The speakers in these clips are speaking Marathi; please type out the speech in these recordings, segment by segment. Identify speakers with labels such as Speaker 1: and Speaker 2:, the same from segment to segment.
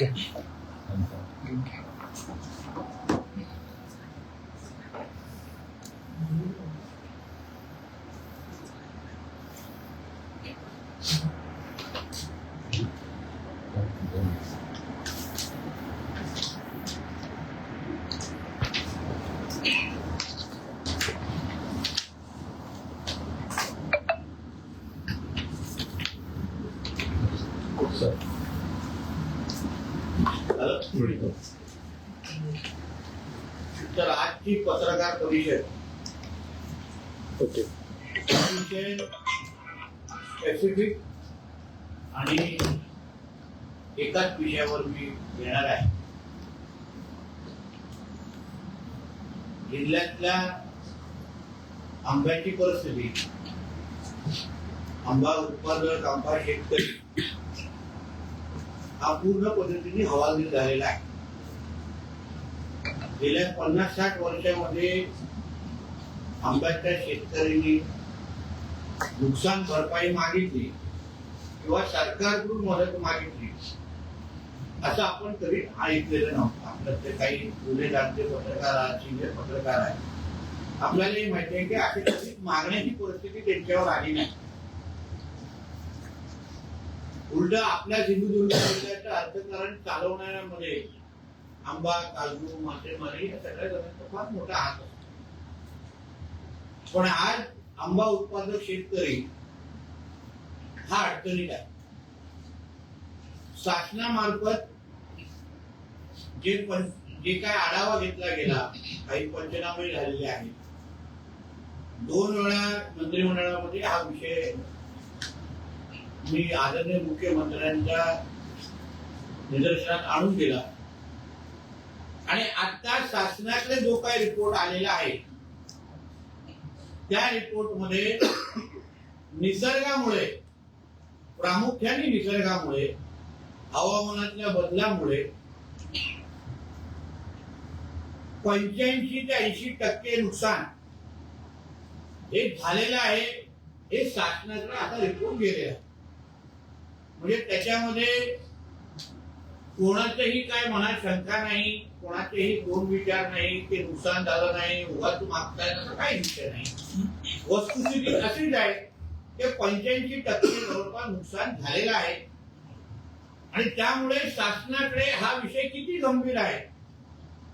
Speaker 1: ओके.
Speaker 2: तर आजची पत्रकार परिषद
Speaker 1: ओके.
Speaker 2: अतिशय स्पेसिफिक आणि एकाच विषयावर मी घेणार आहे. जिल्ह्यातल्या आंब्याची परिस्थिती, आंबा उत्पादक, आंबा शेतकरी हा पूर्ण पद्धतीने हवालदिल झालेला आहे. गेल्या 50-60 वर्षामध्ये आंब्याच्या शेतकऱ्यांनी नुकसान भरपाई मागितली किंवा सरकारकडून मदत मागितली असं आपण कधी ऐकलेलं नव्हतं. आपल्यातले काही गुन्हेगारचे पत्रकार आहेत, सिनियर पत्रकार आहेत, आपल्याला माहिती आहे की अशी कधी मागण्याची परिस्थिती त्यांच्यावर आली नाही. उलट आपल्या सिंधुदुर्ग जिल्ह्याच्या अर्थकारण चालवण्यामध्ये आंबा, काजू, मासेमारी या सगळ्या जणांचा फार मोठा हात असतो. पण आज आंबा उत्पादक शेतकरी हा अडचणीत आहे. शासनामार्फत जे काय आढावा घेतला गेला, काही पंचनामे झालेले आहेत. 2 वेळा मंत्रिमंडळामध्ये हा विषय मी आदरणीय मुख्यमंत्र्यांच्या निदर्शनात आणून दिला आणि आता शासनाकडे जो काही रिपोर्ट आलेला आहे त्या रिपोर्ट मध्ये निसर्गामुळे, प्रामुख्याने निसर्गामुळे, हवामानातल्या बदलामुळे 85 ते 80% नुकसान हे झालेलं आहे. हे शासनाकडे आता रिपोर्ट गेलेला आहे. म्हणजे त्याच्यामध्ये कोणाचंही काय मनात शंका नाही, कोणाचेही दोन विचार नाही, ते नुकसान झालं नाही, उगाच मागताय असं काही विषय नाही. वस्तुस्थिती अशीच आहे की 85% जवळपास नुकसान झालेलं आहे आणि त्यामुळे शासनाकडे हा विषय किती गंभीर आहे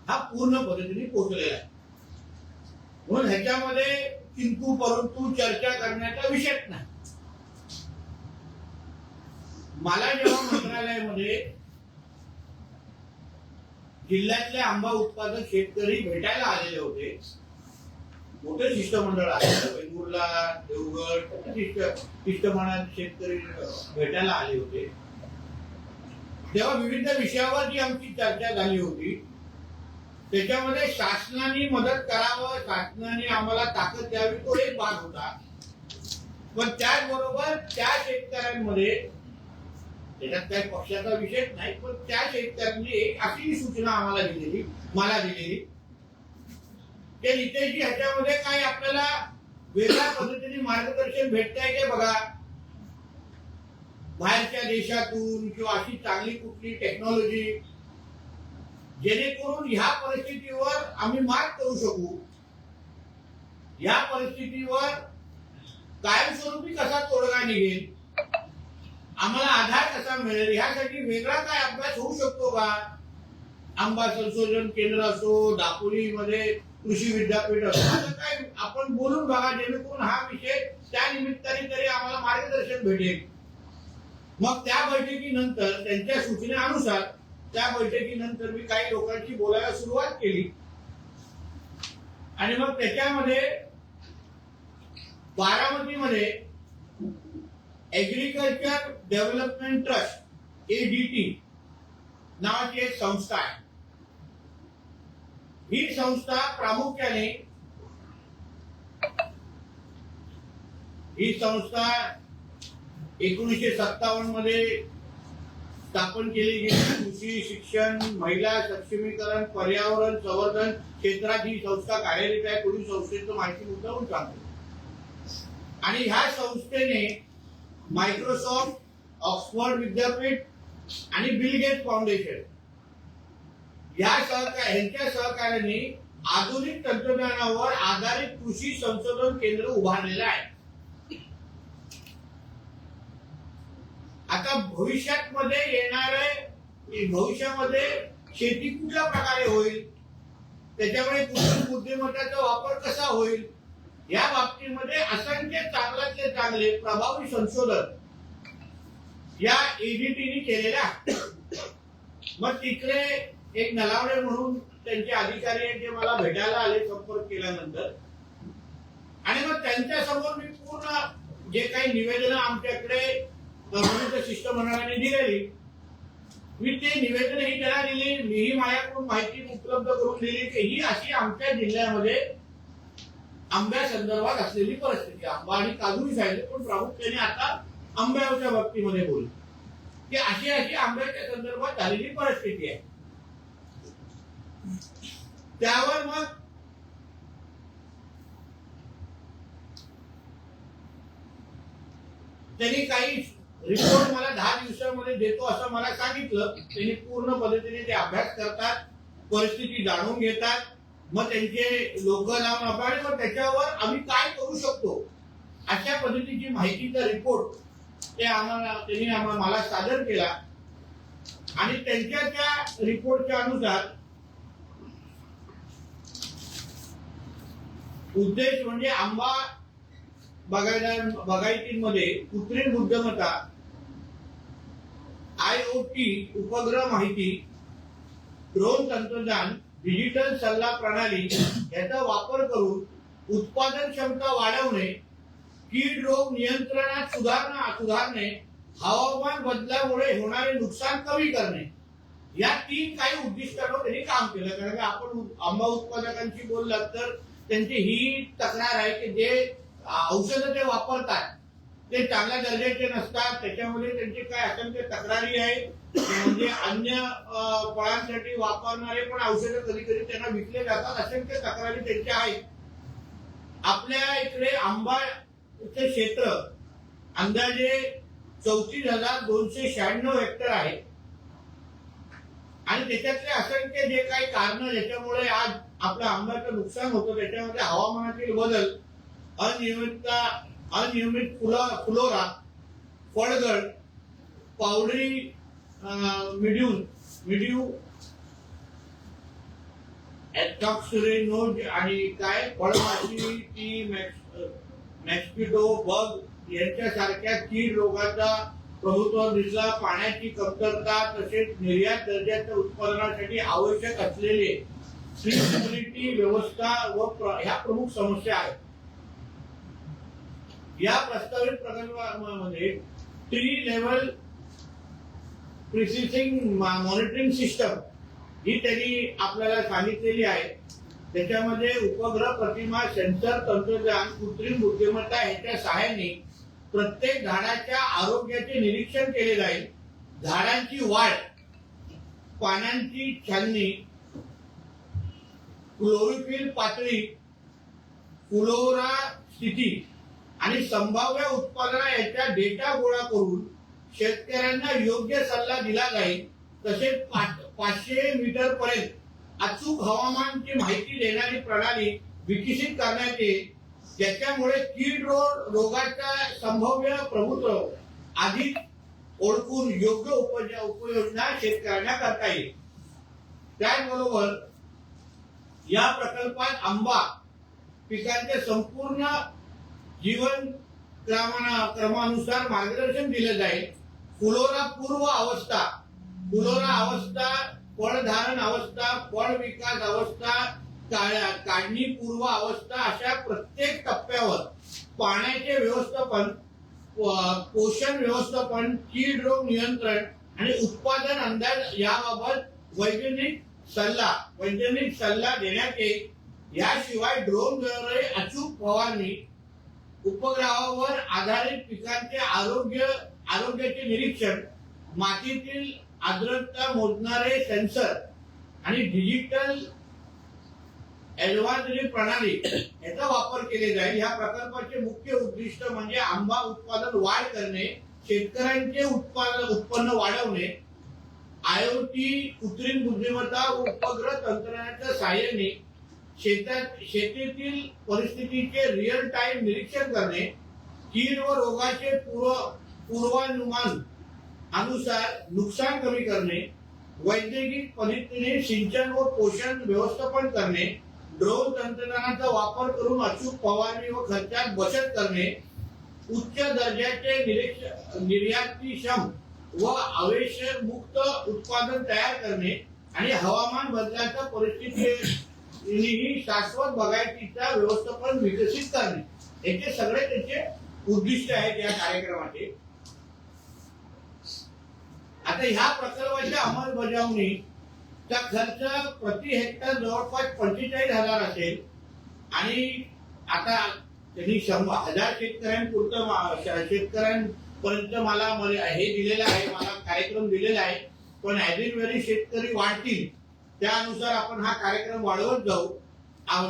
Speaker 2: हा पूर्ण पद्धतीने पोहोचलेला आहे. म्हणून ह्याच्यामध्ये किंतु परंतु चर्चा करण्याचा विषयच नाही. मला जेव्हा मंत्रालयामध्ये जिल्ह्यातले आंबा उत्पादक शेतकरी भेटायला आलेले होते, मोठे शिष्टमंडळ आहे, वेंगुर्ला, देवगड शिष्टमंडळ शेतकरी भेटायला आले होते, तेव्हा विविध विषयावर जी आमची चर्चा झाली होती त्याच्यामध्ये शासनाने मदत करावं, शासनाने आम्हाला ताकद द्यावी तो एक भाग होता. पण त्याचबरोबर त्या शेतकऱ्यांमध्ये, त्याच्यात काही पक्षाचा विषय नाही, पण त्या शेतकऱ्यांनी एक अशी सूचना आम्हाला दिलेली, मला दिलेली की नितेशजी ह्याच्यामध्ये काही आपल्याला वेगळ्या पद्धतीने मार्गदर्शन भेटतंय की बघा, बाहेरच्या देशातून किंवा अशी चांगली कुठली टेक्नॉलॉजी जेणेकरून ह्या परिस्थितीवर आम्ही मात करू शकू, या परिस्थितीवर कायमस्वरूपी कसा तोडगा निघेल, आम्हाला आधार कसा मिळेल, ह्यासाठी वेगळा काय अभ्यास होऊ शकतो का? आंबा संशोधन केंद्र असो, दापोलीमध्ये कृषी विद्यापीठ असो, असं काय आपण बोलून बघा जेणेकरून हा विषय त्या निमित्ताने तरी आम्हाला मार्गदर्शन भेटेल. मग त्या बैठकीनंतर त्यांच्या सूचनेनुसार त्या बैठकीनंतर मी काही लोकांशी बोलायला सुरुवात केली आणि मग त्याच्यामध्ये बारामतीमध्ये एग्रीकल्चर डेव्हलपमेंट ट्रस्ट ADT नावाची एक संस्था आहे. ही संस्था प्रामुख्याने ही संस्था 1957 मध्ये स्थापन केली गेली. कृषी, शिक्षण, महिला सक्षमीकरण, पर्यावरण संवर्धन क्षेत्रात ही संस्था कार्यरत आहे. पुढील संस्थेचं माहिती मुद्दाहून सांगतो. आणि ह्या संस्थेने मायक्रोसॉफ्ट, ऑक्सफर्ड विद्यापीठ, आणि बिल गेट्स फाउंडेशन यांच्या सहकार्याने आधुनिक तंत्रज्ञानावर आधारित कृषी संशोधन केंद्र उभारलेलं आहे. आता भविष्यामध्ये शेती कुठल्या प्रकारे होईल, त्याच्यामुळे कृत्रिम बुद्धिमत्तेचा वापर कसा होईल, या बाबतीमध्ये असंख्य चांगल्यातले चांगले प्रभावी संशोधन या एडीटीने केलेले आहे. मग तिकडे एक नलावडे म्हणून त्यांचे अधिकारी आहेत, जे मला भेटायला आले संपर्क केल्यानंतर, आणि मग त्यांच्या समोर मी पूर्ण जे काही निवेदन आमच्याकडे शिष्टमंडळाने दिलेली, मी ते निवेदनही त्याला दिली. मीही माझ्याकडून माहिती उपलब्ध करून दिली की ही अशी आमच्या जिल्ह्यामध्ये आंब्या संदर्भात असलेली परिस्थिती. आंबा आणि काजूही सांगितले, पण प्रामुख्याने आता आंब्याच्या बाबतीमध्ये बोलू की अशी आंब्याच्या संदर्भात झालेली परिस्थिती आहे. त्यावर मग त्यांनी काही रिपोर्ट मला 10 दिवसांमध्ये देतो असं मला सांगितलं. त्यांनी पूर्ण पद्धतीने ते अभ्यास करतात, परिस्थिती जाणून घेतात, मग त्यांचे लोक लावून आपण मग त्याच्यावर आम्ही काय करू शकतो अशा पद्धतीची माहितीचा रिपोर्ट त्यांनी मला सादर केला. आणि त्यांच्या त्या रिपोर्टच्या अनुसार उद्देश म्हणजे आंबा बागायतीमध्ये कृत्रिम बुद्धिमत्ता, IoT उपग्रह माहिती, ड्रोन तंत्रज्ञान, डिजिटल सल्ला प्रणाली याचा वापर करून उत्पादन क्षमता वाढवणे, कीड रोग नियंत्रणात सुधारणे, हवामान बदलामुळे होणारे नुकसान कमी करणे, या 3 काही उद्दिष्टांवर त्यांनी काम केलं. कारण आपण आंबा उत्पादकांशी बोललात तर त्यांची ही तक्रार आहे की जे औषधं ते वापरतात ते चांगल्या दर्जाचे नसतात. त्याच्यामध्ये त्यांची काय असंख्य तक्रारी आहे. म्हणजे अन्य फळांसाठी वापरणारे पण औषधं कधी कधी त्यांना विकले जातात, असंख्य तक्रारी त्यांच्या आहेत. आपल्या इकडे आंबाचे क्षेत्र अंदाजे 34,296 हेक्टर आहे. आणि त्याच्यातले असंख्य जे काही कारण ज्याच्यामुळे आज आपल्या आंब्याचं नुकसान होतं, त्याच्यामध्ये हवामानातील बदल, अनियमित फुलोरा, फळगळ, पावडरी मिड्यू नोड आणि काय फळमाशी, ती मॅस्किटो, बग यांच्यासारख्या कीड रोगाचा प्रभुत्व दिसला. पाण्याची कमतरता, तसेच निर्यात दर्जाच्या उत्पादनासाठी आवश्यक असलेले ट्रीटेबिलिटी व्यवस्था व ह्या प्रमुख समस्या आहेत. या प्रस्तावित प्रकल्पामध्ये ट्री लेवल प्रिसिसिंग मॉनिटरिंग सिस्टम ही त्यांनी आपल्याला सांगितलेली आहे. त्याच्यामध्ये उपग्रह प्रतिमा, सेन्सर तंत्रज्ञान, कृत्रिम बुद्धिमत्ता ह्याच्या सहाय्याने प्रत्येक झाडाच्या आरोग्याचे निरीक्षण केले जाईल. झाडांची वाढ, पानांची छाननी, क्लोरोफिल पातळी, फुलोरा स्थिती आणि संभाव्य उत्पादना याचा डेटा गोळा करून शेतकऱ्यांना योग्य सल्ला दिला जाईल. तसेच 500 मीटर पर्यंत अचूक हवामानाची माहिती देणारी प्रणाली विकसित करण्यात येईल, ज्याच्यामुळे कीड रोगाचा संभाव्य प्रभुत्व आधीच ओळखून योग्य उपाययोजना शेतकऱ्यांना करता येईल. त्याचबरोबर या प्रकल्पात आंबा पिकांचे संपूर्ण जीवन क्रमानुसार मार्गदर्शन दिले जाईल. फुलोरा पूर्व अवस्था, फुलोरा अवस्था, फळधारण अवस्था, फळ विकास अवस्था, काढणी पूर्व अवस्था अशा प्रत्येक टप्प्यावर पाण्याचे व्यवस्थापन, पोषण व्यवस्थापन, कीड रोग नियंत्रण आणि उत्पादन अंदाज याबाबत वैज्ञानिक सल्ला देण्यात येईल. याशिवाय ड्रोनद्वारे अचूक फवारणी, उपग्रहावर आधारित पिकांचे आरोग्याचे निरीक्षण, मातीतील आर्द्रता मोजणारे सेन्सर आणि डिजिटल ऍडव्हान्स्ड प्रणाली याचा वापर केले जाईल. या प्रकल्पाचे मुख्य उद्दिष्ट म्हणजे आंबा उत्पादन वाढ करणे, शेतकऱ्यांचे उत्पन्न वाढवणे, IoT, कृत्रिम बुद्धिमत्ता व उपग्रह तंत्रज्ञानाच्या सहाय्याने शेतीतील परिस्थितीचे रिअल टाइम निरीक्षण करणे, कीड व रोगाचे पूर्वानुमान अनुसार नुकसान कमी करणे, वैद्यकीय पद्धतीने सिंचन व पोषण व्यवस्थापन करणे, ड्रोन तंत्रज्ञानाचा वापर करून अचूक फवारणी व खर्चात बचत करणे, उच्च दर्जाचे निर्यातीक्षम व मुक्त उत्पादन तयार करणे आणि हवामान बदलाच्या परिस्थितीही शाश्वत बागायतीचा व्यवस्थापन विकसित करणे याचे सगळे त्याचे उद्दिष्ट आहेत या कार्यक्रमाचे. आता ह्या प्रकल्पाच्या अंमलबजावणीचा खर्च प्रति हेक्टर जवळपास 45,000 असेल आणि आता त्यांनी 100,000 शेतकऱ्यांपर्यंत मला हे दिलेलं आहे, मला कार्यक्रम दिलेला आहे. पण ॲज इन व्हेरी शेतकरी वाढतील त्यानुसार आपण हा कार्यक्रम वाढवत जाऊ.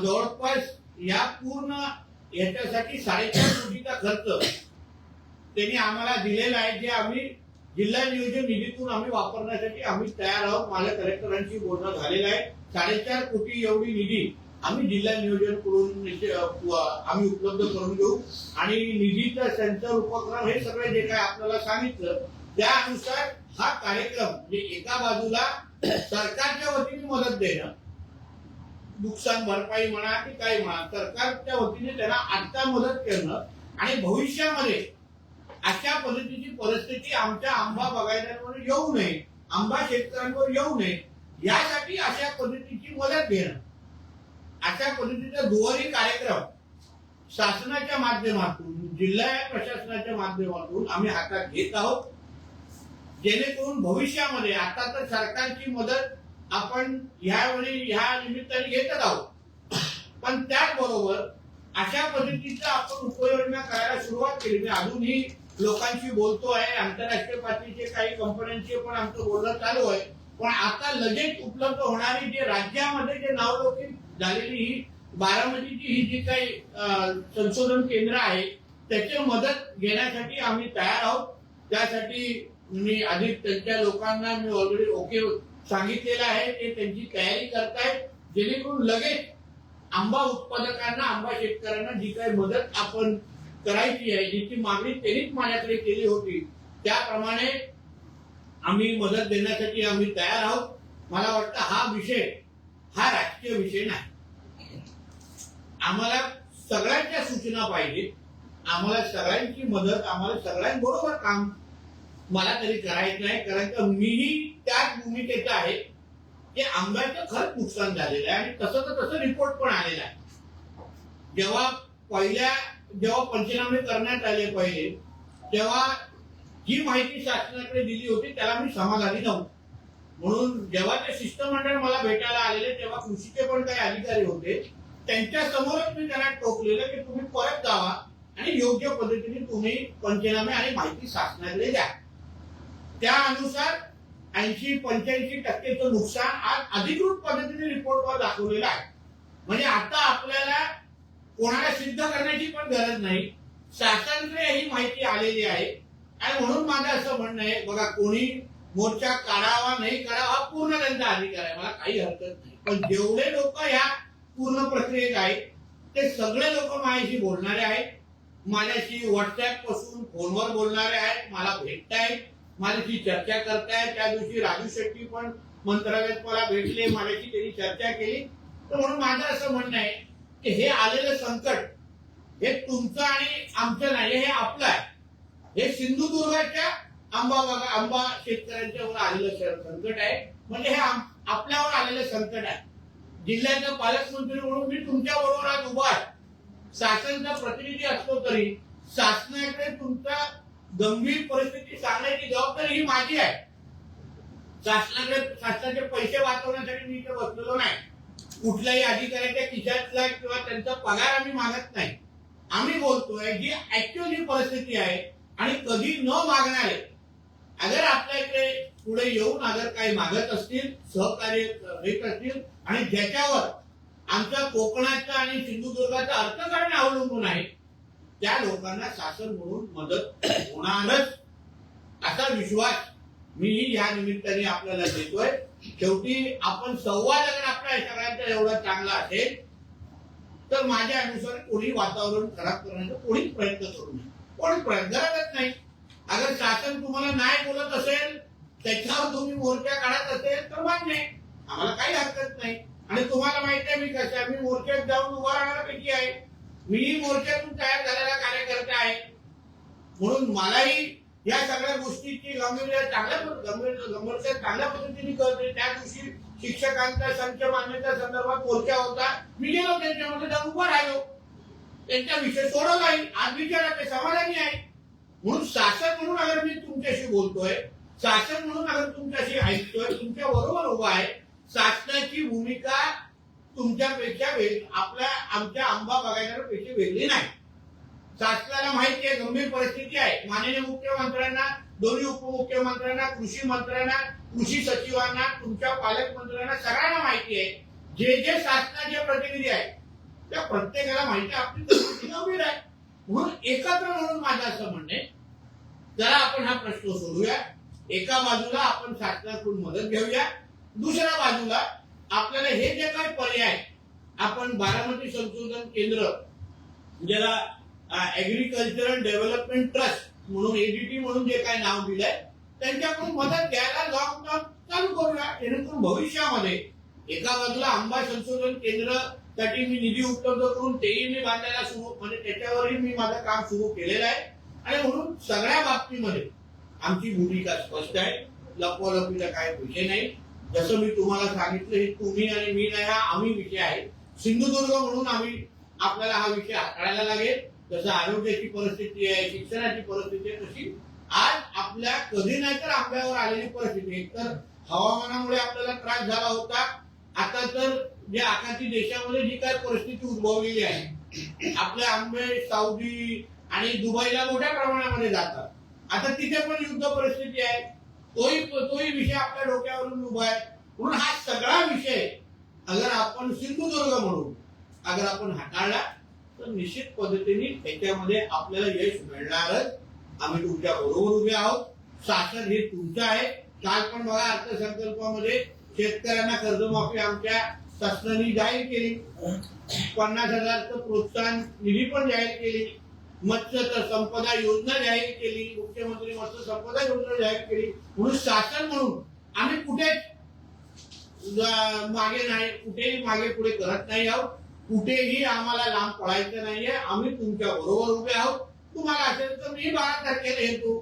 Speaker 2: जवळपास या पूर्ण याच्यासाठी 4.5 कोटीचा खर्च त्यांनी आम्हाला दिलेला आहे, जे आम्ही जिल्हा नियोजन निधीतून आम्ही वापरण्यासाठी आम्ही तयार आहोत. माझ्या कलेक्टरांशी बोलणं झालेलं आहे. 4.5 कोटी एवढी निधी आम्ही जिल्हा नियोजन करून आम्ही उपलब्ध करून देऊ आणि निधीचा सेन्सर उपक्रम हे सगळे जे काय आपल्याला सांगितलं त्यानुसार हा कार्यक्रम म्हणजे एका बाजूला सरकारच्या वतीने मदत देणं, नुकसान भरपाई म्हणा की काय म्हणा, सरकारच्या वतीने त्यांना आता मदत करणं आणि भविष्यामध्ये अशा पद्धतीची परिस्थिती आमच्या आंबा बागायतदारांवर येऊ नये, आंबा शेतकऱ्यांवर येऊ नये यासाठी अशा पद्धतीची मदत घेणं, अशा पद्धतीचा दुहेरी कार्यक्रम शासनाच्या माध्यमातून जिल्हा प्रशासनाच्या माध्यमातून आम्ही हातात घेत आहोत, जेणेकरून भविष्यामध्ये आता तर सरकारची मदत आपण यावेळी ह्या निमित्ताने घेतच आहोत, पण त्याचबरोबर अशा पद्धतीचा आपण उपाययोजना करायला सुरुवात केली. मी अजूनही लोकांशी बोलतो आहे, आंतरराष्ट्रीय पातळीचे काही कंपन्यांशी पण आमचं बोलणं चालू आहे. पण आता लगेच उपलब्ध होणारी जे राज्यामध्ये जे नावलौकिक झालेली ही बारामतीची ही जी काही संशोधन केंद्र आहे त्याची मदत घेण्यासाठी आम्ही तयार आहोत. त्यासाठी मी आधी त्यांच्या लोकांना मी ऑलरेडी ओके सांगितलेलं आहे, ते त्यांची तयारी करतायत, जेणेकरून लगेच आंबा उत्पादकांना, आंबा शेतकऱ्यांना जी काही मदत आपण करायची आहे, जिची मागणी त्यांनीच माझ्याकडे केली होती, त्याप्रमाणे आम्ही मदत देण्यासाठी आम्ही तयार आहोत. मला वाटतं हा विषय हा राजकीय विषय नाही. आम्हाला सगळ्यांच्या सूचना पाहिजे, आम्हाला सगळ्यांची मदत, आम्हाला सगळ्यांबरोबर काम मला तरी करायचं आहे. कारण की मीही त्याच भूमिकेचा आहे की आंब्याचं खरंच नुकसान झालेलं आहे आणि तसं रिपोर्ट पण आलेला आहे. जेव्हा पंचनामे करण्यात आले पहिले, तेव्हा जी माहिती शासनाकडे दिली होती त्याला मी समाधानी नव्हतो. म्हणून जेव्हा ते शिष्टमंडळ मला भेटायला आलेले तेव्हा कृषीचे पण काही अधिकारी होते, त्यांच्या समोरच मी त्यांना टोकलेलं की तुम्ही परत जावा आणि योग्य पद्धतीने तुम्ही पंचनामे आणि माहिती शासनाकडे द्या. त्या अनुसार 80-85% नुकसान आज अधिकृत पद्धतीने रिपोर्टवर दाखवलेलं आहे. म्हणजे आता आपल्याला कोणाला सिद्ध करण्याची पण गरज नाही, शासनाकडे ही माहिती आलेली आहे. आणि म्हणून माझं असं म्हणणं आहे, बघा कोणी मोर्चा काढावा नाही काढावा हा पूर्ण त्यांचा अधिकार आहे, मला काही हरकत नाही. पण जेवढे लोक ह्या पूर्ण प्रक्रियेत आहेत ते सगळे लोक माझ्याशी बोलणारे आहेत, माझ्याशी व्हॉट्सअप पासून फोनवर बोलणारे आहेत, मला भेटतायत, माझ्याशी चर्चा करतायत. त्या दिवशी राजू शेट्टी पण मंत्रालयात मला भेटले, माझ्याशी त्यांनी चर्चा केली. तर म्हणून माझं असं म्हणणं आहे की हे आलेलं संकट हे तुमचं आणि आमचं नाही, हे आपलं आहे. हे सिंधुदुर्गाच्या आंबा शेतकऱ्यांच्यावर आलेलं संकट आहे, म्हणजे हे आपल्यावर आलेलं संकट आहे. जिल्ह्याचा पालकमंत्री म्हणून मी तुमच्या बरोबर आज उभा आहे. शासनाचा प्रतिनिधी असतो तरी शासनाकडे तुमचा गंभीर परिस्थिती सांगण्याची जबाबदारी ही माझी आहे. शासनाचे पैसे वाचवण्यासाठी मी इथे बसलेलो नाही. कुठल्याही अधिकाऱ्याच्या खिशातला किंवा त्यांचा पगार आम्ही मागत नाही. आम्ही बोलतोय जी ऍक्च्युअली परिस्थिती आहे आणि कधी न मागणारे अगर आपल्याकडे पुढे येऊन अगर काही मागत असतील, सहकार्य देत असतील आणि ज्याच्यावर आमच्या कोकणाचा आणि सिंधुदुर्गाचा अर्थकारण अवलंबून आहे, त्या लोकांना शासन म्हणून मदत होणारच असा विश्वास मी या निमित्ताने आपल्याला देतोय. शेवटी आपण संवाद अगर आपल्या सगळ्यांचा एवढा चांगला असेल तर माझ्या अनुसार कोणी वातावरण खराब करण्याचा कोणीच प्रयत्न करू नये. कोणी प्रयत्न करत नाही. अगर शासन तुम्हाला नाही बोलत असेल, त्याच्यावर तुम्ही मोर्चा काढत असेल तर मान्य आहे, आम्हाला काही हरकत नाही. आणि तुम्हाला माहिती आहे मी कशा मी मोर्चात जाऊन उभा राहण्यापैकी आहे. मी मोर्चातून तयार झालेला कार्यकर्ता आहे, म्हणून मलाही या सगळ्या गोष्टीची गंभीरता चांगल्या पद्धतीने कळते. त्या दिवशी शिक्षकांचा संच मान्यता संदर्भात मोर्चा होता, मी गेलो त्यांच्यामध्ये जाऊन उभा राहिलो, त्यांचा विषय सोडवलाही. आज विचारा ते समाधानी आहे. म्हणून शासन म्हणून अगर मी तुमच्याशी बोलतोय, शासन म्हणून अगर तुमच्याशी ऐकतोय, तुमच्या बरोबर उभा आहे, शासनाची भूमिका तुमच्यापेक्षा आमच्या आंबा बागायतदारापेक्षा वेगळी नाही. शासनाला माहिती आहे गंभीर परिस्थिती आहे. माननीय मुख्यमंत्र्यांना, दोन्ही उपमुख्यमंत्र्यांना, कृषी मंत्र्यांना, कृषी सचिवांना, तुमच्या पालकमंत्र्यांना सगळ्यांना माहिती आहे. जे जे शासनाचे प्रतिनिधी आहेत त्या प्रत्येकाला माहिती आहे आपली परिस्थिती गंभीर आहे. म्हणून एकत्र म्हणून माझं असं म्हणणे, जरा आपण हा प्रश्न सोडूया. एका बाजूला आपण शासनाकडून मदत घेऊया, दुसऱ्या बाजूला आपल्याला हे जे काही पर्याय आपण बारामती संशोधन केंद्र, ज्याला ऍग्रीकल्चरल डेव्हलपमेंट ट्रस्ट म्हणून एडीटी म्हणून जे काही नाव दिलंय, त्यांच्याकडून मदत घ्यायला लॉंग टर्म चालू करूया. जेणेकरून भविष्यामध्ये एका बाजूला आंबा संशोधन केंद्र साठी मी निधी उपलब्ध करून तेही मी बांधायला सुरू, म्हणजे त्याच्यावरही मी माझं काम सुरू केलेलं आहे. आणि म्हणून सगळ्या बाबतीमध्ये आमची भूमिका स्पष्ट आहे. लपवालपीचा काय विषय नाही. जसं मी तुम्हाला सांगितलं, हे तुम्ही आणि मी नाही, हा आम्ही विषय आहे. सिंधुदुर्ग म्हणून आपल्याला हा विषय हाताळायला लागेल. जसं आरोग्याची परिस्थिती आहे, शिक्षणाची परिस्थिती आहे, तशी आज आपल्या कधी नाही तर आंब्यावर आलेली परिस्थिती. एकतर हवामानामुळे आपल्याला त्रास झाला होता, आता तर जे आखाती देशामध्ये जी काय परिस्थिती उद्भवलेली आहे, आपले आंबे सौदी आणि दुबईला मोठ्या प्रमाणामध्ये जातात. आता तिथे पण युद्ध परिस्थिती आहे, तोही विषय आपल्या डोक्यावरून उभा आहे. म्हणून हा सगळा विषय अगर आपण सिंधुदुर्ग म्हणून अगर आपण हाताळला तर निश्चित पद्धतीने त्याच्यामध्ये आपल्याला यश मिळणारच. आम्ही तुमच्या बरोबर उभे आहोत. शासन हे तुमचं आहे. काल पण बघा अर्थसंकल्पामध्ये शेतकऱ्यांना कर्जमाफी आमच्या शासनाने जाहीर केली, 50,000चं प्रोत्साहन निधी पण जाहीर केली, मत्स्य संपदा योजना जाहीर केली, मुख्यमंत्री मत्स्य संपदा योजना जाहीर केली. म्हणून शासन म्हणून आम्ही कुठेच मागे नाही, कुठेही मागे पुढे करत नाही आहोत. कुठेही आम्हाला लांब पडायचं नाहीये. आम्ही तुमच्या बरोबर उभे आहोत. तुम्हाला असेल तर मी 12 तारखेला येतो,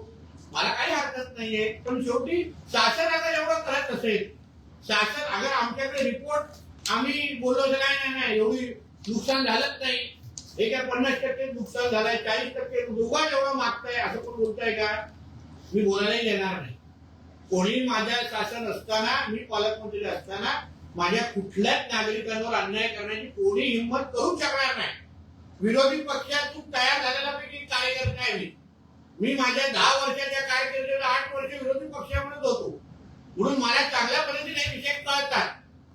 Speaker 2: मला काही हरकत नाहीये. पण शेवटी शासन अगर एवढं करत असेल, शासन अगर आमच्याकडे रिपोर्ट आम्ही बोललो नाही एवढी नुकसान झालंच नाही, हे काय 50% नुकसान झालंय, 40% दोघा जेवढं मागताय असं पण बोलताय का? मी बोलायलाही देणार नाही. कोणी माझ्या शासन असताना, मी पालकमंत्री असताना माझ्या कुठल्याच नागरिकांवर अन्याय करण्याची कोणी हिंमत करू शकणार नाही. विरोधी पक्षातून तयार झालेला पैकी कार्यकर्ता आहे मी माझ्या 10 वर्षाच्या कारकिर्दीला 8 वर्ष विरोधी पक्षामध्ये होतो. म्हणून मला चांगल्या पद्धतीने विषय कळतात.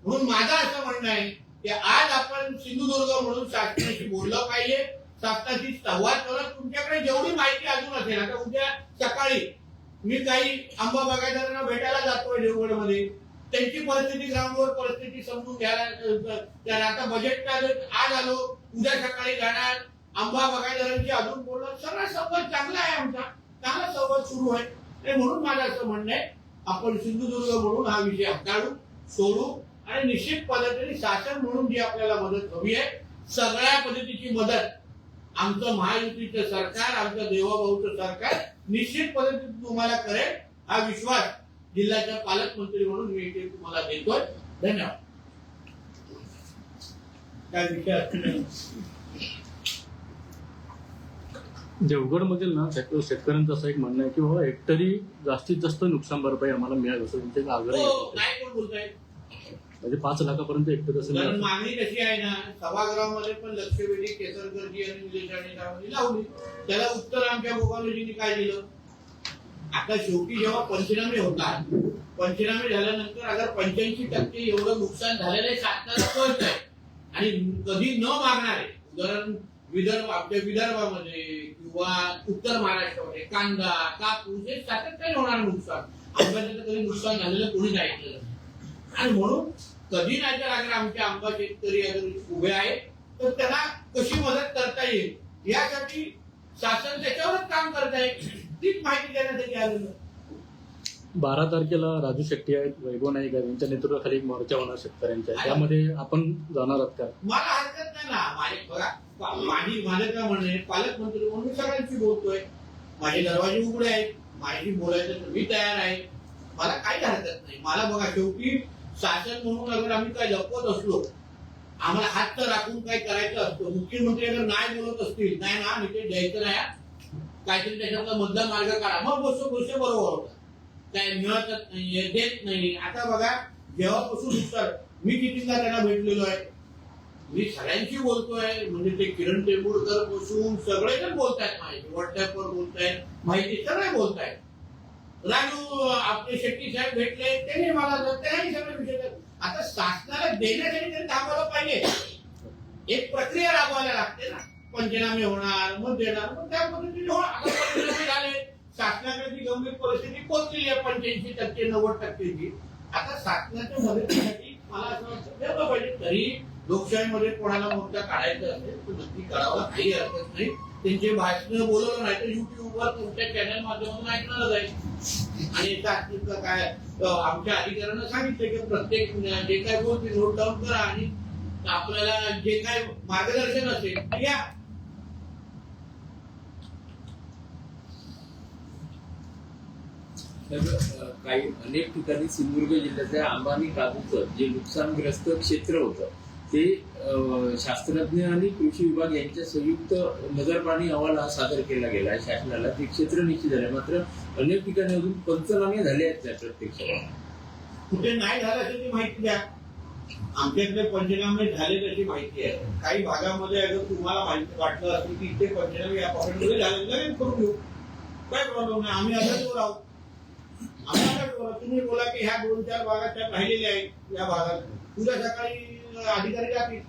Speaker 2: म्हणून माझं असं म्हणणं आहे की आज आपण सिंधुदुर्ग म्हणून शासनाशी बोललं पाहिजे, शासनाशी संवाद करत तुमच्याकडे जेवढी माहिती अजून असेल. आता उद्या सकाळी मी काही आंबा बागायतदारांना भेटायला जातोय देवगडमध्ये, त्यांची परिस्थिती ग्राउंडवर परिस्थिती समजून घ्यायला. आता बजेट आज आलो, उद्या सकाळी जाणार, आंबा बागायतदारांची अजून बोलणं, सगळा संवाद चांगला आहे, आमचा चांगला संवाद सुरू आहे. म्हणून माझं असं म्हणणं आहे आपण सिंधुदुर्ग म्हणून हा विषय हाताळू, सोडू आणि निश्चित पद्धतीने शासन म्हणून जी आपल्याला मदत हवी आहे, सगळ्या पद्धतीची मदत आमचं महायुतीचं सरकार, आमचं देवाभाऊचं सरकार निश्चित पद्धतीने तुम्हाला करेल, हा विश्वास जिल्ह्याचा पालकमंत्री म्हणून मी इथे तुम्हाला देतोय. धन्यवाद. काय विषय
Speaker 1: देवगड मधील ना शेतकऱ्यांचं असं एक म्हणणं आहे की बाबा हेक्टरी जास्तीत जास्त नुकसान भरपाई आम्हाला मिळावी असं त्यांचे आग्रह आहे.
Speaker 2: काय कोण बोलताय?
Speaker 1: म्हणजे 5 लाखापर्यंत हेक्टर असं
Speaker 2: कारण मागणी कशी आहे ना, सभागृहामध्ये पण लक्षवेधी केसरकरजी आणि निलेश राणेंनी लावली, त्याला उत्तर आमच्या गोपालजींनी काय दिलं. आता शेवटी जेव्हा पंचनामे होतात, पंचनामे झाल्यानंतर अगर 85% एवढं नुकसान झालेलं आहे शासनाला कळत आहे आणि कधी न मागणारे, उदाहरण आपल्या विदर्भामध्ये किंवा उत्तर महाराष्ट्रामध्ये कांदा, कापूस हे सातत्याने होणारं नुकसान, आंब्याचं तर कधी नुकसान झालेलं कोणीच ऐकलं नाही. आणि म्हणून कधी नाही तर अगर आमचे आंबा शेतकरी अगर उभे आहेत तर त्यांना कशी मदत करता येईल यासाठी शासन त्याच्यावरच काम करत आहे. तीच माहिती देण्यासाठी आलेलं.
Speaker 1: 12 तारखेला राजू शेट्टी आहेत, वैभव नाईक आहेत, यांच्या नेतृत्वाखाली एक मोर्चा होणार शेतकऱ्यांच्या. त्यामध्ये आपण जाणार आहात का?
Speaker 2: मला हरकत नाही ना. माझं काय म्हणणं आहे, पालकमंत्री म्हणून मी सगळ्यांशी बोलतोय. माझे दरवाजे उघडे आहेत. माझी बोलायचं तर मी तयार आहे. मला काही हरकत नाही. मला बघा, शेवटी शासन म्हणून अगर आम्ही काय लपवत असलो, आम्हाला हात तर राखून काय करायचं असतं. मुख्यमंत्री अगर नाही बोलत असतील, नाही ना नितेश द्यायचं नाही, काहीतरी त्याच्यातला मधला मार्ग काढा, मग गोष्ट बरोबर होतं. काय मिळतच नाही, देत नाही. आता बघा, जेव्हापासून उत्तर मी कितीदा त्यांना भेटलेलो आहे, मी सगळ्यांशी बोलतोय. म्हणजे ते किरण टेंभुर्णकर पासून सगळेजण बोलतायत, माहिती व्हॉट्सअपवर बोलतायत, माहिती सगळे बोलतायत. राजू आपले शेट्टी साहेब भेटले, त्यांनी मला त्यांनी सगळे विषय. आता शासनाला देण्यासाठी तरी थांबायला पाहिजे. एक प्रक्रिया राबवायला लागते ना. पंचनामे होणार, मग देणार, मग त्या पद्धतीने होणार. आता पंचनामे झाले, शासनाकडे ती गंभीर परिस्थिती पोहोचलेली आहे 85% 90%ची. आता शासनाच्या मदतीसाठी मला असं वाटतं ठेवलं पाहिजे. तरी लोकशाहीमध्ये कोणाला मोर्चा काढायचा असेल तर नक्की करावं, काही हरकत नाही. त्यांचे भाषण बोलवलं नाही तर युट्यूबवर तुमच्या चॅनल माध्यमातून ऐकणार जाईल. आणि शासनाचं काय आमच्या अधिकाऱ्यांना सांगितलं की प्रत्येक जे काय बोलते नोट डाऊन करा आणि आपल्याला जे काय मार्गदर्शन असेल ते घ्या.
Speaker 3: काही अनेक ठिकाणी सिंधुदुर्ग जिल्ह्याच्या अंबानी काजूचं जे नुकसानग्रस्त क्षेत्र होतं ते शास्त्रज्ञ आणि कृषी विभाग यांच्या संयुक्त नजरपाणी अहवाल हा सादर केला गेला आहे शासनाला. ते क्षेत्र निश्चित झाले, मात्र अनेक ठिकाणी अजून पंचनामे झाले आहेत त्या प्रत्यक्षात.
Speaker 2: कुठे नाही झालं अशी माहिती द्या. आमच्याकडे पंचनामे झाले त्याची माहिती आहे. काही भागामध्ये अगर तुम्हाला माहिती वाटलं असेल की इथे पंचनामे या पॉकेटमध्ये झाले, लगेच करून घेऊ, काय प्रॉब्लेम नाही. आम्ही आजादवर आहोत. तुम्ही बोला की ह्या 2-4 भागात त्या राहिलेल्या आहेत या भागात, उद्या सकाळी अधिकारी जातील.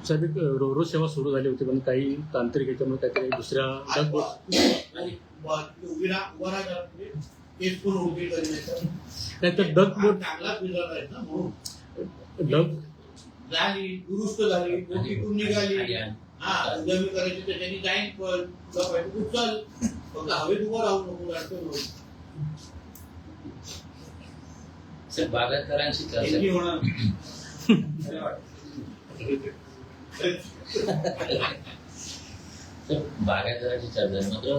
Speaker 1: साहेब, एक रोरो सेवा सुरू झाली होती, पण काही तांत्रिक याच्यामुळे काहीतरी दुसऱ्या
Speaker 2: उभा राहा, केस पण उभी करण्याचं
Speaker 1: नाही तर डग बोट
Speaker 2: चांगला फिरत आहेत ना. म्हणून
Speaker 1: डग
Speaker 2: झाली, दुरुस्त झाली, बोटीतून निघाली. हा, उद्या मी करायची त्याच्यानी जाईन, पण उचल, फक्त हवेत उभं राहू नको.
Speaker 4: बागायतदारांशी
Speaker 2: त्यांची होणार
Speaker 4: बागायतदारांची चर्चा आहे. मात्र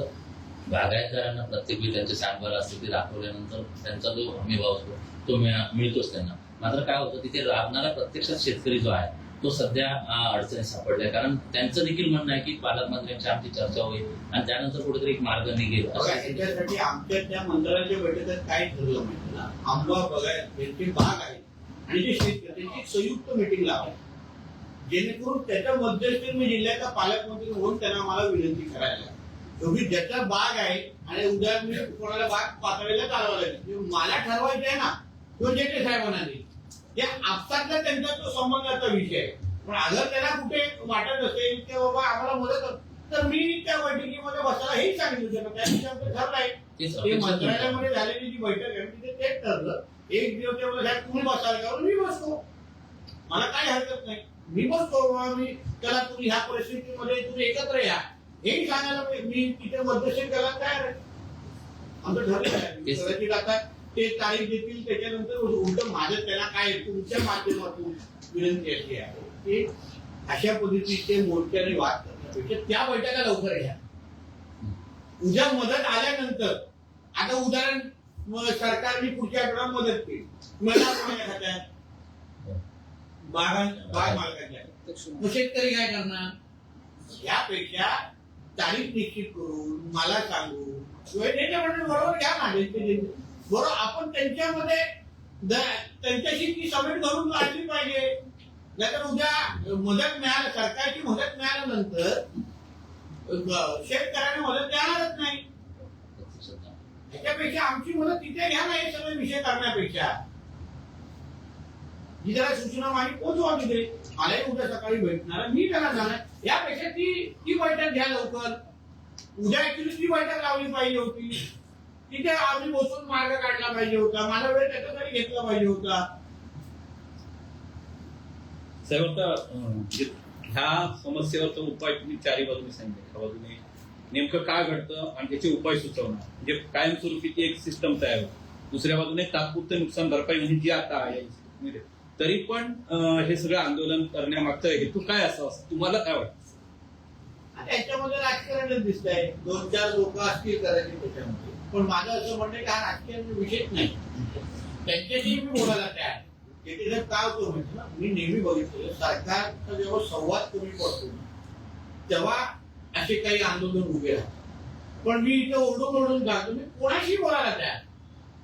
Speaker 4: बागायतदारांना प्रत्येक वेळी त्यांचे सांगवार असते ते दाखवल्यानंतर त्यांचा जो हमीभाव असतो तो मिळतोच त्यांना. मात्र काय होतं, तिथे राबणारा प्रत्यक्षात शेतकरी जो आहे तो सध्या अडचणीत सापडलाय. कारण त्यांचं देखील म्हणणं आहे की पालकमंत्र्यांची आमची चर्चा होईल आणि त्यानंतर कुठेतरी एक मार्ग निघेल.
Speaker 2: त्याच्यासाठी आमच्या त्या मंडळाच्या बैठकीत काय ठरलं माहिती ना, आंबा बघायला त्यांचे भाग आहे आणि जे शेतकरी त्यांची संयुक्त मिटिंग लावायची, जेणेकरून त्याच्या मध्यस्थी मी जिल्ह्याचा पालकमंत्री म्हणून त्यांना मला विनंती करायला. शेवटी ज्याचा बाग आहे आणि उद्या मी कोणाला बाग पातळीला चालवायला मला ठरवायचं आहे ना, तो जेटे साहेबांना देईल. या आपसातला त्यांचा तो संबंधाचा विषय आहे. पण अगर त्यांना कुठे वाटत असेल की बाबा आम्हाला मदत, तर मी त्या बैठकीमध्ये बसायला हेच सांगितलं होतं. त्या दिवशी आमचं ठरलं आहे ते मंत्रालयामध्ये झालेली जी बैठक आहे तिथे तेच ठरलं. एक दिवस साहेब तुम्ही बसाल का, मी बसतो, मला काही हरकत नाही, मी बसतो. मी त्याला तुम्ही ह्या परिस्थितीमध्ये तुम्ही एकत्र या हेही सांगायला मी तिथे मध्यस्थी करायला तयार आहे. आमचं ठरलं आहे. कदाचित आता ते तारीख देतील, त्याच्यानंतर उलट माझं त्याला काय तुमच्या माध्यमातून विनंती अशी आहे की अशा पद्धतीचे मोर्चाने वाद करण्यापेक्षा त्या बैठका लवकर घ्या. उद्या मदत आल्यानंतर, आता उदाहरण सरकारने पुढच्या आठवड्यात मदत केली, मला कोणाच्या खात्यात बाग मालकाच्या, मग शेतकरी काय करणार? यापेक्षा तारीख निश्चित करून मला सांगू किंवा त्याच्यामध्ये बरोबर घ्या ना, बरोबर आपण त्यांच्यामध्ये त्यांच्याशी ती समेट करून काढली पाहिजे. नाहीतर उद्या मदत मिळाली, सरकारची मदत मिळाल्यानंतर शेतकऱ्यांना मदत मिळणारच नाही. त्याच्यापेक्षा आमची मदत तिथे घ्या ना, हे सगळे विषय करण्यापेक्षा जी जरा सूचना माहिती पोहोचवा तिथे. मलाही उद्या सकाळी भेटणार मी त्याला जाणार यापेक्षा ती बैठक घ्या लवकर. उद्या ऍक्च्युली ती बैठक लावली पाहिजे होती. तिथे आम्ही बसून मार्ग काढला पाहिजे होता. माझा वेळ त्याच्यासाठी घेतला पाहिजे होता.
Speaker 5: साहेब आता ह्या समस्येवरचा उपाय तुम्ही चारही बाजूने सांगितलं. एका बाजूने नेमकं काय घडतं आणि त्याचे उपाय सुचवणं म्हणजे कायमस्वरूपीची एक सिस्टम तयार होते. दुसऱ्या बाजूने तात्पुरते नुकसान भरपाई म्हणजे जी आता आहे तरी पण हे सगळं आंदोलन करण्यामागचा हेतू काय असावा असं तुम्हाला काय वाटतं?
Speaker 2: त्याच्यामध्ये राजकारणच दिसत आहे. 2-4 लोक असतील करायचे त्याच्यामध्ये. पण माझं असं म्हणणं आहे की हा राजकारण विषयच नाही. त्यांच्याशी मी बोलायला तयार आहे. त्याच्यात काय होतं माहिती ना, मी नेहमी बघितलं सरकारचा जेव्हा संवाद कमी पडतो तेव्हा असे काही आंदोलन उभे राहतात. पण मी इथं ओरडून जातो. मी कोणाशी बोलायला तयार.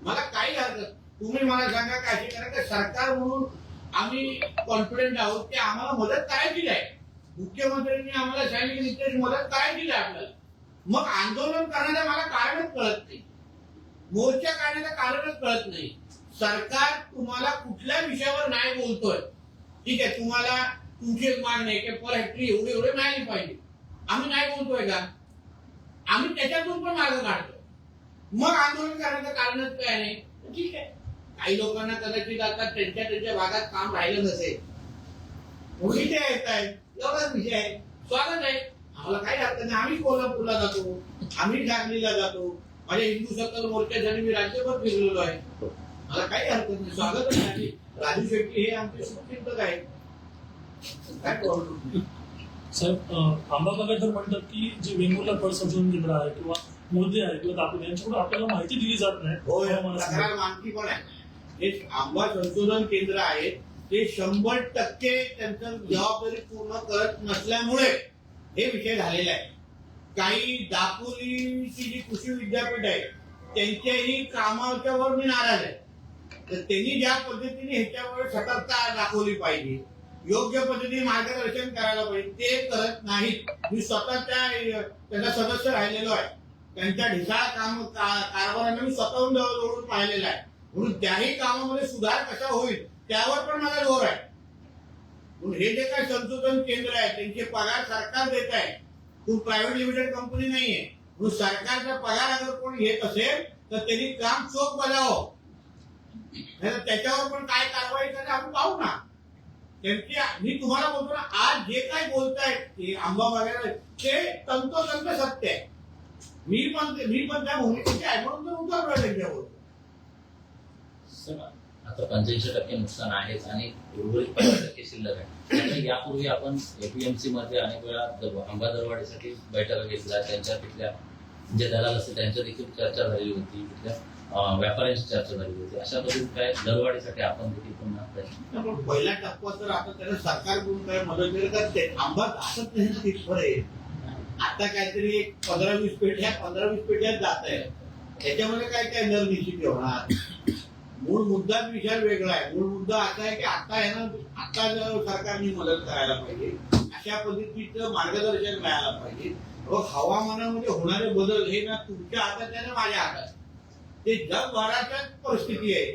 Speaker 2: मला काही हरकत. तुम्ही मला सांगा काय करा की सरकार म्हणून आम्ही कॉन्फिडंट आहोत की आम्हाला मदत करायची आहे. मुख्यमंत्र्यांनी आम्हाला सांगितलं की नितेश मदत करायची आहे आपल्याला. मग आंदोलन करण्याचं मला कारणच कळत नाही. मोर्चा काढण्याचं कारणच कळत नाही. सरकार तुम्हाला कुठल्या विषयावर नाही बोलतोय. ठीक आहे, तुम्हाला तुमची मागणी आहे की पर हेक्टरी एवढे मिळाली पाहिजे. आम्ही नाही बोलतोय का? आम्ही त्याच्यातून पण मार्ग काढतोय. मग आंदोलन करण्याचं कारणच काय नाही. ठीक आहे, काही लोकांना कदाचित आता त्यांच्या भागात काम राहिलं नसेल म्हणून ते येत आहे. एवढाच विषय आहे. स्वागत आहे. आम्हाला काही हरकत नाही. आम्ही कोल्हापूरला जातो, आम्ही सांगलीला जातो. माझ्या हिंदू सकल मोर्चासाठी मी राज्यभर फिरलेलो आहे. मला काही हरकत नाही. स्वागत आहे. राजू शेट्टी हे आमचे सुचिंतक आहेत. काय प्रॉब्लेम?
Speaker 6: साहेब आंबाबागायत तर म्हणतात की जे वेंगुर्ला फळ संशोधन केंद्र आहे किंवा मोदी आहे किंवा दापोली यांच्याकडून आपल्याला माहिती दिली जात नाही.
Speaker 2: होय, तक्रार मानकी पण आहे. हे आंबा संशोधन केंद्र आहे ते 100% त्यांचं जबाबदारी पूर्ण करत नसल्यामुळे हे विषय झालेला आहे. काही दापोलीची जी कृषी विद्यापीठ आहे त्यांच्याही कामाच्यावर मी नाराज आहे. तर त्यांनी ज्या पद्धतीने ह्याच्यावर सतर्कता दाखवली पाहिजे, योग्य पद्धतीने मार्गदर्शन करायला पाहिजे, ते करत नाहीत. मी स्वतः त्याचा सदस्य राहिलेलो आहे. त्यांच्या ढिसाळ कारभारांना मी स्वतःहून जवळजवळ पाहिलेला आहे. म्हणून त्याही कामामध्ये सुधार कसा होईल त्यावर पण मला जोर आहे. म्हणून हे जे काही संशोधन केंद्र आहे त्यांचे पगार सरकार देत आहे. खूप प्रायव्हेट लिमिटेड कंपनी नाहीये. म्हणून सरकारचा पगार अगर कोण घेत असेल तर त्यांनी काम चोख बजावं. त्याच्यावर पण काय कारवाई करायची आपण पाहू ना. मी तुम्हाला बोलतो ना, आज जे काही बोलतायत ते आंबा वगैरे ते तंतोतंत सत्य आहे. मी पण त्या भूमिकेचे आहे म्हणून तर उतरलोय त्यांच्यावर.
Speaker 4: आता 85% नुकसान आहेच आणि उर्वरित 5% शिल्लक आहे. त्यामुळे यापूर्वी आपण एपीएमसी मध्ये अनेक वेळा आंबा दरवाढीसाठी बैठका घेतल्या. त्यांच्या तिथल्या जे दलाल असते त्यांच्या देखील चर्चा झाली होती. तिथल्या व्यापाऱ्यांची चर्चा झाली होती. अशा पद्धतीने काय दरवाढीसाठी आपण देखील पुन्हा
Speaker 2: पहिला टप्पा तर आता त्याला सरकारकडून काय मदत मिळेल का? ते आंबा असत नाही ना तिथवर आहे. आता काहीतरी एक 15-20 पेट्या जात आहे. त्याच्यामध्ये काय निर्निश्चित होणार. मूळ मुद्दाच विषय वेगळा आहे. मूळ मुद्दा असा आहे की आता सरकारने मदत करायला पाहिजे. अशा पद्धतीचं मार्गदर्शन मिळायला पाहिजे. हवामानामध्ये होणारे बदल हे ना तुमच्या हातात आहे ना माझ्या हातात. ते जगभराच्याच परिस्थिती आहे.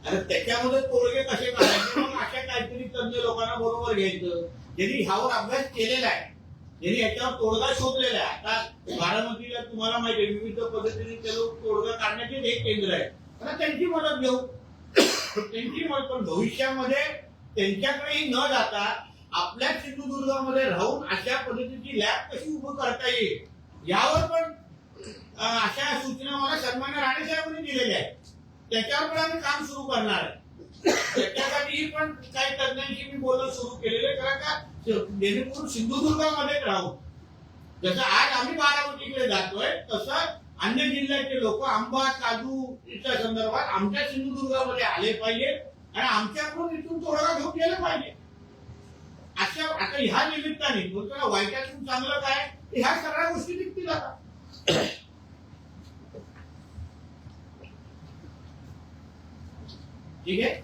Speaker 2: आणि त्याच्यामध्ये तोडगे कसे काढायचे मग अशा काहीतरी तज्ञ लोकांना बरोबर घ्यायचं ज्यांनी ह्यावर अभ्यास केलेला आहे, ज्यांनी याच्यावर तोडगा शोधलेला आहे. आता बारामतीला तुम्हाला माहिती आहे विविध पद्धतीने ते लोक तोडगा काढण्याचे एक केंद्र आहे. आता त्यांची मदत घेऊ. त्यांची मदत पण भविष्यामध्ये त्यांच्याकडेही न जाता आपल्या सिंधुदुर्गामध्ये राहून अशा पद्धतीची लॅब कशी उभं करता येईल यावर पण अशा सूचना मला सन्मान्य राणे साहेबांनी दिलेल्या आहेत. त्याच्यावर पण आम्ही काम सुरू करणार आहे. त्याच्यासाठी पण काही तज्ञांशी मी बोलणं सुरू केलेलं. कारण का जेणेकरून सिंधुदुर्गामध्येच राहू. जसं आज आम्ही बारामतीकडे जातोय तसं अन्य जिल्ह्याचे लोक आंबा काजूच्या संदर्भात आमच्या सिंधुदुर्गामध्ये आले पाहिजे आणि आमच्याकडून इथून तोडगा घेऊन गेलं पाहिजे. अशा आता ह्या निमित्ताने बोलतो ना वाईटातून चांगलं काय ह्या सगळ्या गोष्टी निघतील आता. ठीक आहे.